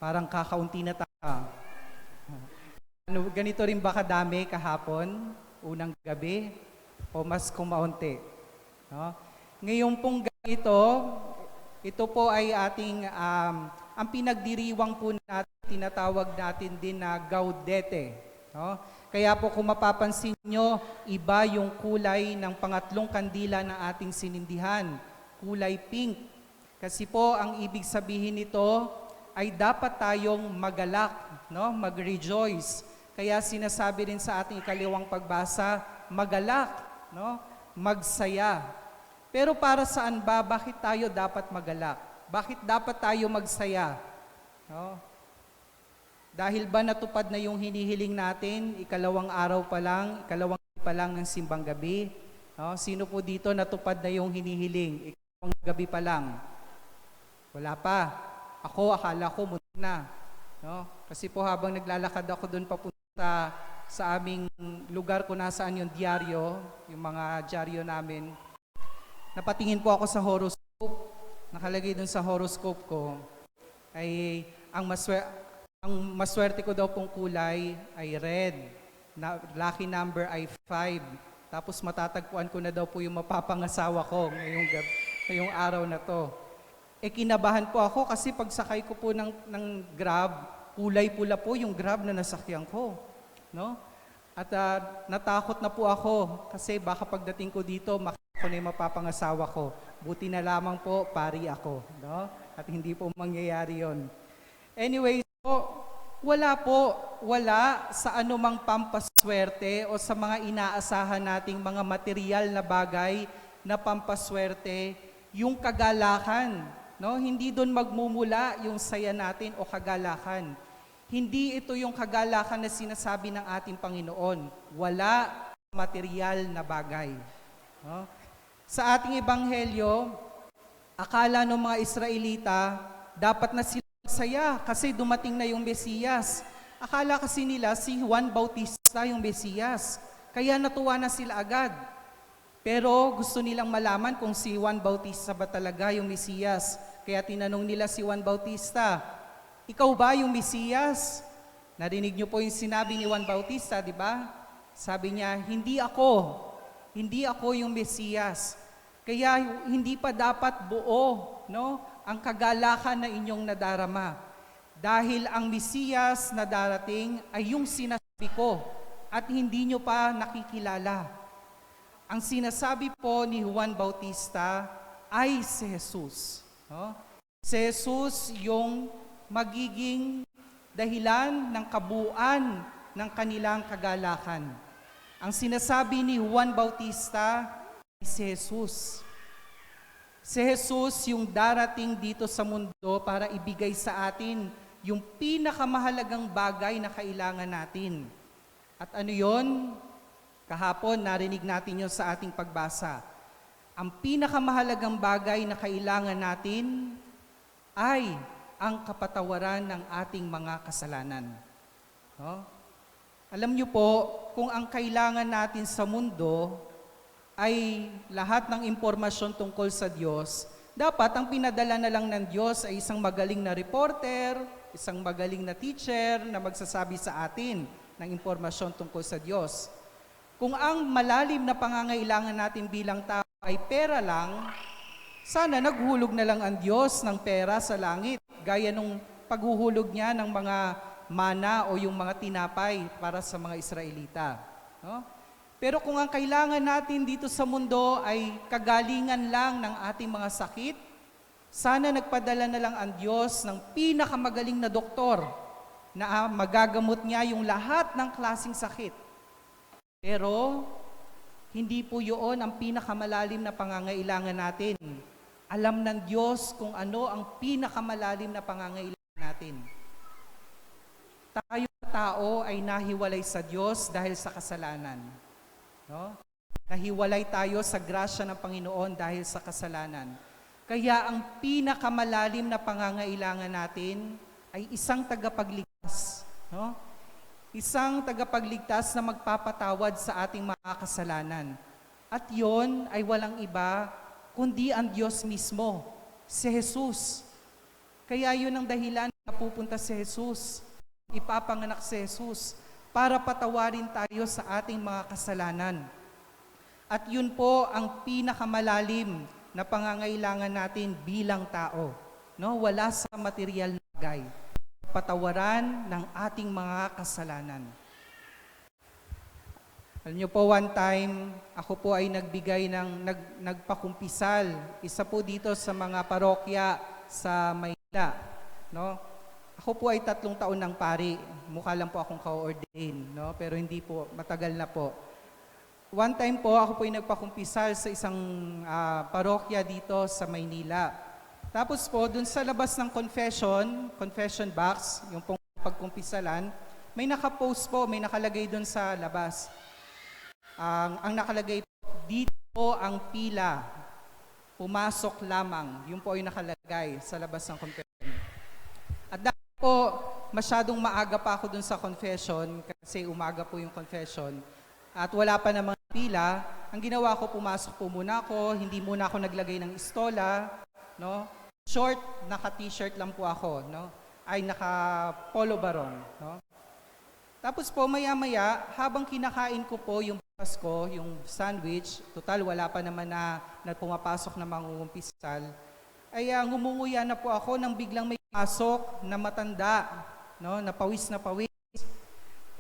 Parang kakaunti na tayo. Ano, ganito rin ba kadami kahapon, unang gabi, o mas kumaunti? No? Ngayon pong ganito, ito po ay ating, ang pinagdiriwang po natin, tinatawag natin din na Gaudete. No? Kaya po kung mapapansin nyo, iba yung kulay ng pangatlong kandila ng ating sinindihan, kulay pink. Kasi po, ang ibig sabihin nito ay dapat tayong magalak, no? Mag-rejoice. Kaya sinasabi rin sa ating ikaliwang pagbasa, magalak, no? Magsaya. Pero para saan ba? Bakit tayo dapat magalak? Bakit dapat tayo magsaya? No? Dahil ba natupad na yung hinihiling natin, ikalawang araw pa lang, ikalawang gabi pa lang ng simbang gabi? No? Sino po dito natupad na yung hinihiling? Ikalawang gabi pa lang. Wala pa. Ako, akala ko muntik na. No? Kasi po habang naglalakad ako doon papunta sa aming lugar kung nasaan yung diaryo, yung mga diaryo namin, napatingin po ako sa horoscope. Nakalagay doon sa horoscope ko ay ang maswerte ko daw pong kulay ay red. Lucky number ay 5. Tapos matatagpuan ko na daw po yung mapapangasawa ko ngayong araw na to. Kinabahan po ako kasi pagsakay ko po ng Grab, kulay pula po yung Grab na nasakyan ko. No? At natakot na po ako kasi baka pagdating ko dito, makita ko na yung mapapangasawa ko. Buti na lamang po, pari ako. No? At hindi po mangyayari yon. Anyway, so, wala sa anumang pampaswerte o sa mga inaasahan nating mga material na bagay na pampaswerte, yung kagalakan. No, hindi doon magmumula yung saya natin o kagalakan. Hindi ito yung kagalakan na sinasabi ng ating Panginoon. Wala material na bagay. No? Sa ating ebanghelyo, akala ng mga Israelita, dapat na sila magsaya kasi dumating na yung Mesiyas. Akala kasi nila si Juan Bautista yung Mesiyas. Kaya natuwa na sila agad. Pero gusto nilang malaman kung si Juan Bautista ba talaga yung Mesiyas. Kaya tinanong nila si Juan Bautista, ikaw ba yung Mesiyas? Narinig niyo po yung sinabi ni Juan Bautista, di ba? Sabi niya, hindi ako yung Mesiyas. Kaya hindi pa dapat buo, no, ang kagalakan na inyong nadarama. Dahil ang Mesiyas na darating ay yung sinasabi ko at hindi niyo pa nakikilala. Ang sinasabi po ni Juan Bautista ay si Jesus. No? Si Jesus yung magiging dahilan ng kabuuan ng kanilang kagalakan. Ang sinasabi ni Juan Bautista ay si Jesus. Si Jesus yung darating dito sa mundo para ibigay sa atin yung pinakamahalagang bagay na kailangan natin. At ano yon? Kahapon, narinig natin yon sa ating pagbasa. Ang pinakamahalagang bagay na kailangan natin ay ang kapatawaran ng ating mga kasalanan. No? Alam niyo po, kung ang kailangan natin sa mundo ay lahat ng impormasyon tungkol sa Diyos, dapat ang pinadala na lang ng Diyos ay isang magaling na reporter, isang magaling na teacher na magsasabi sa atin ng impormasyon tungkol sa Diyos. Kung ang malalim na pangangailangan natin bilang tao ay pera lang, sana naghulog na lang ang Diyos ng pera sa langit, gaya nung paghuhulog niya ng mga mana o yung mga tinapay para sa mga Israelita. No? Pero kung ang kailangan natin dito sa mundo ay kagalingan lang ng ating mga sakit, sana nagpadala na lang ang Diyos ng pinakamagaling na doktor na magagamot niya yung lahat ng klaseng sakit. Pero hindi po yun ang pinakamalalim na pangangailangan natin. Alam ng Diyos kung ano ang pinakamalalim na pangangailangan natin. Tayo tao ay nahiwalay sa Diyos dahil sa kasalanan. No? Nahiwalay tayo sa grasya ng Panginoon dahil sa kasalanan. Kaya ang pinakamalalim na pangangailangan natin ay isang tagapagligtas. No? Isang tagapagligtas na magpapatawad sa ating mga kasalanan. At yon ay walang iba, kundi ang Diyos mismo, si Jesus. Kaya yun ang dahilan pupunta si Jesus, ipapanganak si Jesus, para patawarin tayo sa ating mga kasalanan. At yun po ang pinakamalalim na pangangailangan natin bilang tao. No? Wala sa material na bagay. Patawaran ng ating mga kasalanan. Alam niyo po, one time, ako po ay nagpakumpisal. Isa po dito sa mga parokya sa Maynila. No? Ako po ay 3 taon ng pari. Mukha lang po akong ka-ordain. No? Pero hindi po, matagal na po. One time po, ako po ay nagpakumpisal sa isang parokya dito sa Maynila. Tapos po, dun sa labas ng confession box, yung pong pagkumpisalan, may nakapost po, may nakalagay dun sa labas. Ang nakalagay po, dito po ang pila, pumasok lamang. Yun po ay nakalagay sa labas ng confession. At dahil po, masyadong maaga pa ako dun sa confession, kasi umaga po yung confession, at wala pa namang pila, ang ginawa ko, pumasok po muna ako, hindi muna ako naglagay ng istola, no? Short, naka-t-shirt lang po ako, no? Ay naka-polo barong, no? Tapos po, maya-maya, habang kinakain ko po yung breakfast ko, yung sandwich, total wala pa naman na pumapasok na mangungumpisal, ay ngumunguya na po ako nang biglang may pasok na matanda, no? Na pawis na pawis.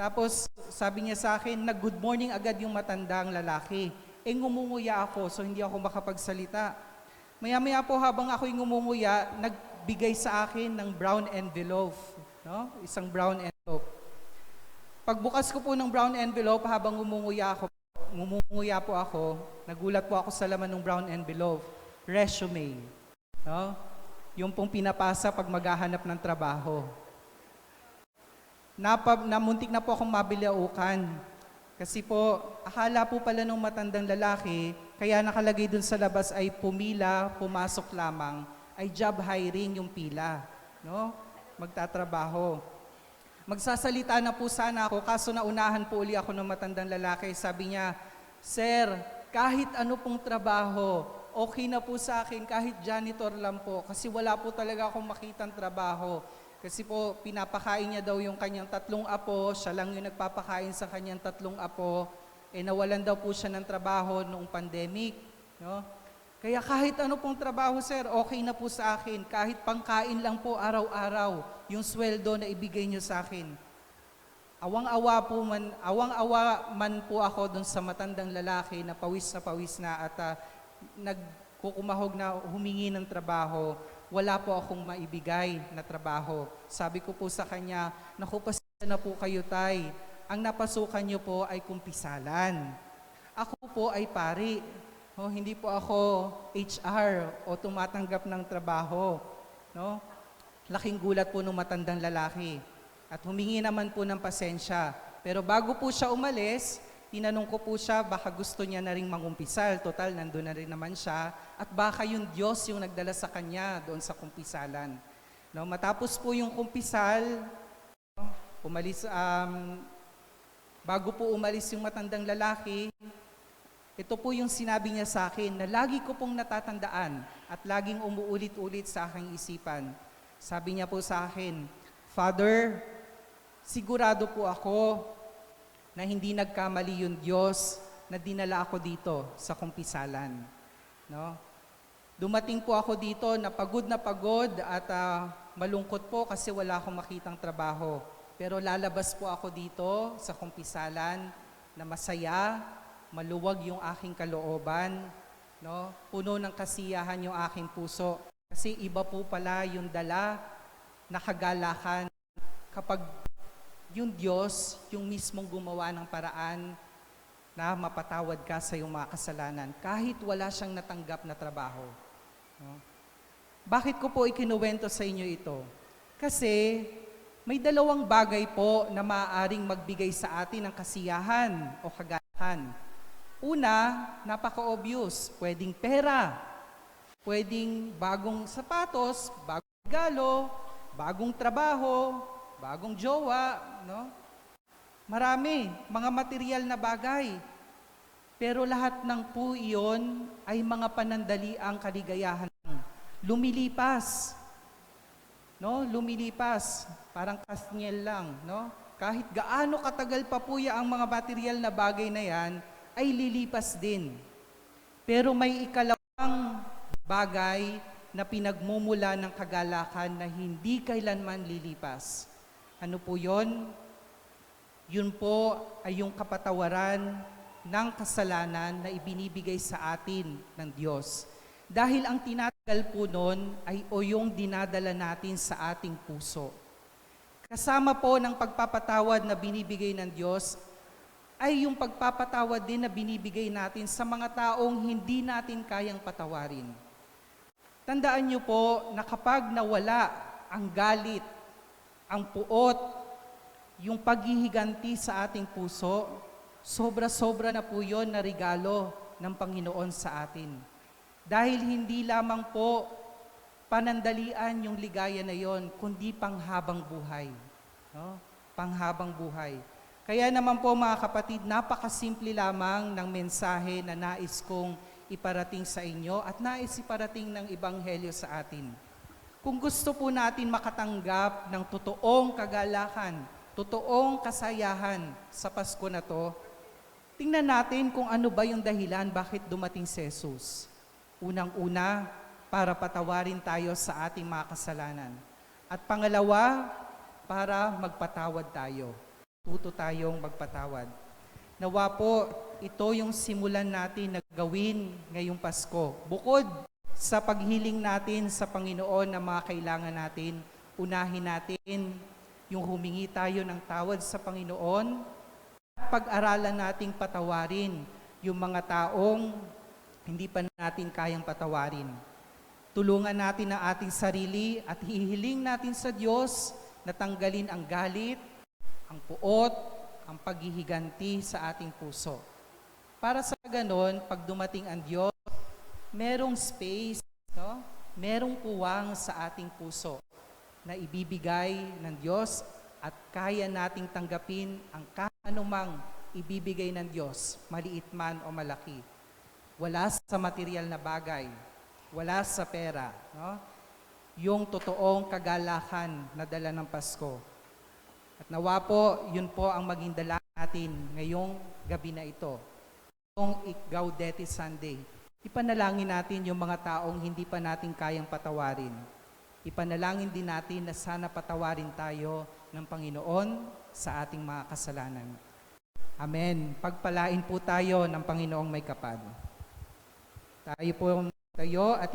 Tapos sabi niya sa akin, nag-good morning agad yung matandang lalaki. Ngumunguya ako, so hindi ako makapagsalita. Maya-maya po habang ako'y ngumunguya, nagbigay sa akin ng brown envelope, no? Isang brown envelope. Pagbukas ko po ng brown envelope, habang ngumunguya po ako, nagulat po ako sa laman ng brown envelope, resume. No? Yung pong pinapasa pag maghahanap ng trabaho. Namuntik na po akong mabilaukan. Kasi po, akala po pala nung matandang lalaki, kaya nakalagay dun sa labas ay pumila, pumasok lamang, ay job hiring yung pila. No? Magtatrabaho. Magsasalita na po sana ako, kaso naunahan po uli ako ng matandang lalaki. Sabi niya, Sir, kahit ano pong trabaho, okay na po sa akin, kahit janitor lang po, kasi wala po talaga akong makitang trabaho. Kasi po, pinapakain niya daw yung kanyang 3 apo, siya lang yung nagpapakain sa kanyang 3 apo, nawalan daw po siya ng trabaho noong pandemic. No? Kaya kahit ano pong trabaho, sir, okay na po sa akin. Kahit pangkain lang po araw-araw, yung sweldo na ibigay niyo sa akin. Awang-awa man po ako dun sa matandang lalaki na pawis na at nagkukumahog na humingi ng trabaho. Wala po akong maibigay na trabaho. Sabi ko po sa kanya, naku, pasensya na po kayo, tay. Ang napasukan niyo po ay kumpisalan. Ako po ay pari. Hindi po ako HR o tumatanggap ng trabaho. No? Laking gulat po ng matandang lalaki. At humingi naman po ng pasensya. Pero bago po siya umalis, tinanong ko po siya, baka gusto niya na rin mangumpisal. Total, nandun na rin naman siya. At baka yung Diyos yung nagdala sa kanya doon sa kumpisalan. No? Matapos po yung kumpisal, bago po umalis yung matandang lalaki, ito po yung sinabi niya sa akin na lagi ko pong natatandaan at laging umuulit-ulit sa aking isipan. Sabi niya po sa akin, Father, sigurado po ako na hindi nagkamali yung Diyos na dinala ako dito sa kumpisalan. No? Dumating po ako dito na pagod at malungkot po kasi wala akong makitang trabaho. Pero lalabas po ako dito sa kumpisalan na masaya, maluwag yung aking kalooban, no? Puno ng kasiyahan yung aking puso. Kasi iba po pala yung dala na kagalakan kapag yung Diyos, yung mismong gumawa ng paraan na mapatawad ka sa iyong mga kasalanan, kahit wala siyang natanggap na trabaho. No? Bakit ko po ikinuwento sa inyo ito? Kasi may 2 bagay po na maaaring magbigay sa atin ng kasiyahan o kagalakan. Una, napaka-obvious. Pwedeng pera, pwedeng bagong sapatos, bagong regalo, bagong trabaho, bagong jowa, no? Marami, mga material na bagay. Pero lahat ng po iyon ay mga panandaliang kaligayahan. Lumilipas. no? Lumilipas, parang kasnyel lang, no? Kahit gaano katagal pa po ang mga material na bagay na yan, ay lilipas din. Pero may ikalawang bagay na pinagmumula ng kagalakan na hindi kailanman lilipas. Ano po yon? Yun po ay yung kapatawaran ng kasalanan na ibinibigay sa atin ng Diyos. Dahil ang tinatagal po nun ay o yung dinadala natin sa ating puso. Kasama po ng pagpapatawad na binibigay ng Diyos ay yung pagpapatawad din na binibigay natin sa mga taong hindi natin kayang patawarin. Tandaan niyo po na kapag nawala ang galit, ang puot, yung paghihiganti sa ating puso, sobra-sobra na po yun na regalo ng Panginoon sa atin. Dahil hindi lamang po panandalian yung ligaya na yon, kundi panghabang buhay. No? Panghabang buhay. Kaya naman po mga kapatid, napakasimple lamang ng mensahe na nais kong iparating sa inyo at nais iparating ng Ebanghelyo sa atin. Kung gusto po natin makatanggap ng totoong kagalakan, totoong kasayahan sa Pasko na to, tingnan natin kung ano ba yung dahilan bakit dumating si Jesus. Unang-una, para patawarin tayo sa ating mga kasalanan. At pangalawa, para magpatawad tayo. Tuto tayong magpatawad. Nawa po, ito yung simulan natin na gawin ngayong Pasko. Bukod sa paghiling natin sa Panginoon na mga kailangan natin, unahin natin yung humingi tayo ng tawad sa Panginoon at pag-aralan nating patawarin yung mga taong hindi pa natin kayang patawarin. Tulungan natin ang ating sarili at hihiling natin sa Diyos na tanggalin ang galit, ang puot, ang paghihiganti sa ating puso. Para sa ganon, pag dumating ang Diyos, merong space, no? Merong puwang sa ating puso na ibibigay ng Diyos at kaya nating tanggapin ang anumang ibibigay ng Diyos, maliit man o malaki. Wala sa material na bagay, wala sa pera, no? Yung totoong kagalakan na dala ng Pasko. At nawa po, yun po ang maging dala natin ngayong gabi na ito. Yung Gaudete Sunday. Ipanalangin natin yung mga taong hindi pa natin kayang patawarin. Ipanalangin din natin na sana patawarin tayo ng Panginoon sa ating mga kasalanan. Amen. Pagpalain po tayo ng Panginoong may kapal. Tayo po at